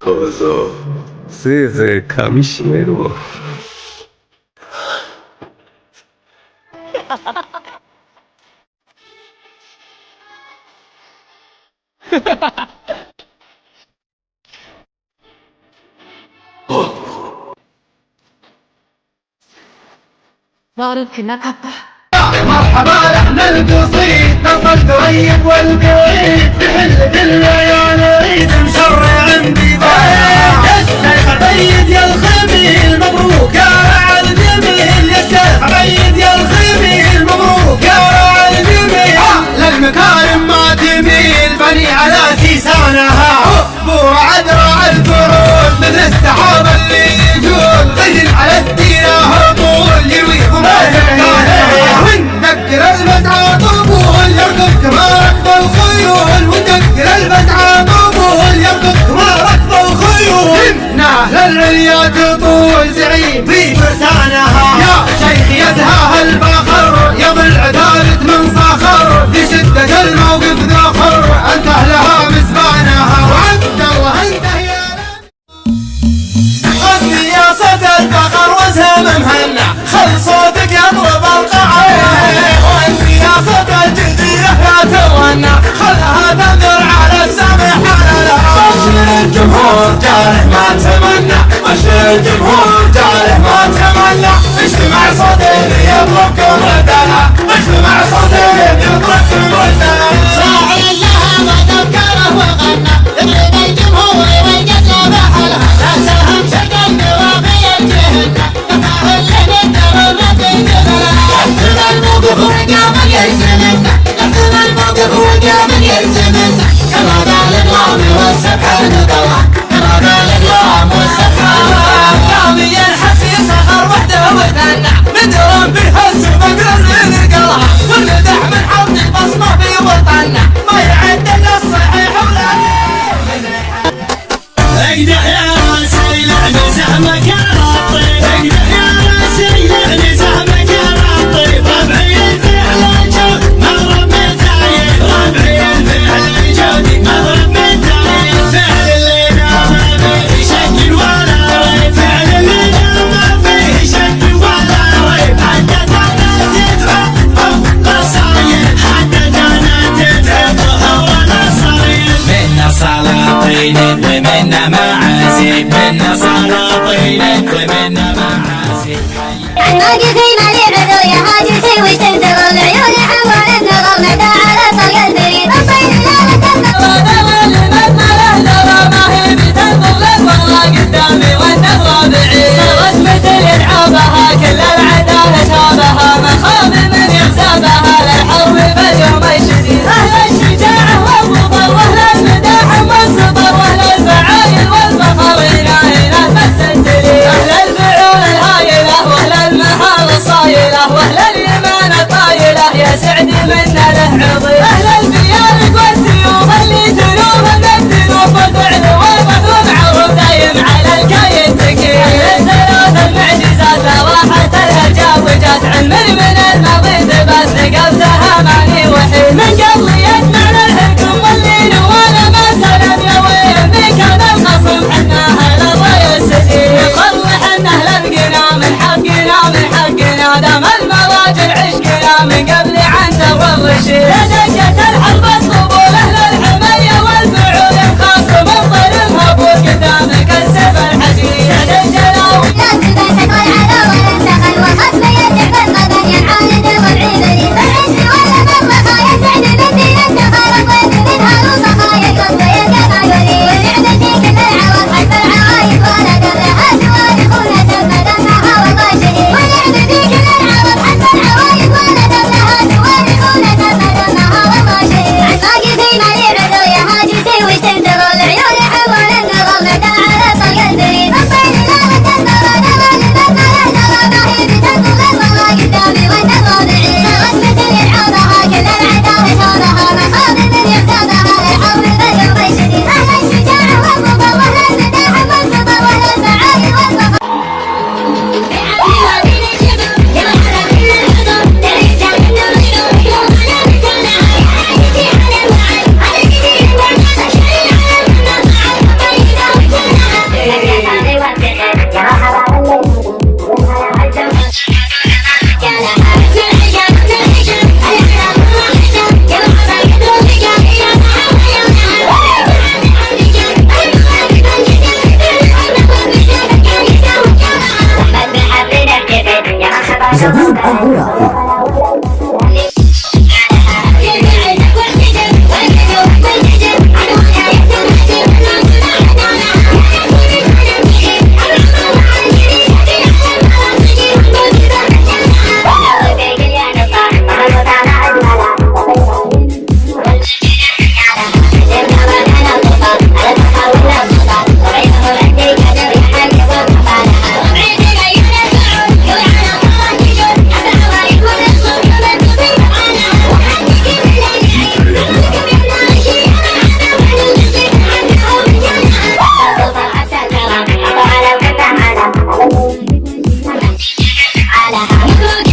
どうぞ、せいぜい噛みしめろ。悪くなかった。مرحبا احنا القصيد نصل طيب والبعيد تحل بالليالي العيد مشرع ببايع يا الشيخ عبيد يا الخميل مبروك يا راعي الجميل يا الشيخ عبيد يا الخميل مبروك يا راعي الجميل للمكارم ما تميل بني على سيسانها بور عذراء الفرود مثل السحاب اللي يجول غير على الدين هطول يروي وندكر المسعى طبول يركض كما ركض الخيول وندكر المسعى طبول يركض كما ركض الخيول إن أهل العليا تطول زعيم في فرسانها يا شيخ يزهاها الفخر يضل عدالة من صخر في شدة الموقف ذخر أنت أهلها مزبانها وعبد الله أنت يا غني يا صوت الفخر وسهم مهنا خل صوتك يضرب القاع وانت يا صوت الجزيرة لا تغنى خلها تنذر على السمح على مشر الجمهور جاره ما تمنى مشر الجمهور جاره ما تمنى اجتمع صوتين يضربكم ردها اجتمع صوتين يضربكم ردها راعي لها وذكره وغنى يضرب الجمهور والقتلى بحلها لا سهم شكل بواقي الجهنة تفاهل لمن ترى يحسن الموقف وقام يلزمنا يحسن الموقف وقام يلزمنا كما قال الغام والسبحان الله كما قال الغام والسبحان قام ينحت في صخر وحده وثنى مدرم بها السبق للقلها والمدح من حط البصمة في وطننا ما يعد الا الصحيح ولا اقدح يا راسي لعني زهمك يا رطيب اقدح يا راسي لعني زهمك يا رطيب ربعي الفعل الجود مغرب متايب ربعي الفعل الجود مغرب متايب فعل اللي ما فيه شك ولا ريب فعل اللي ما فيه شك ولا ريب حتى انا تتعب نصايب حتى انا تتعب ونصايب منا سلاطين ومنا معازيب منا سلاطين ومنا معازيب ناقصي مالي عذر يا هاجسي وش تنتظر لعيون حوالك نظر مدى على طلق البريد الطين لا تنظر اللي مدمره ترى ما هي بتنظر لك والله قدامي والنظرة بعيد صارت مثل يلعبها كل العدالة شابها ما خاب من يحسبها للحرب باليوم الشديد اهل الشجاعة والظفر واهل المداح والصبر واهل الفعايل والفخر هنا مثل تلي اهل الفعول الهايلة واهل المهار الصايلة واهل اليمان الطايلة يا سعدي لها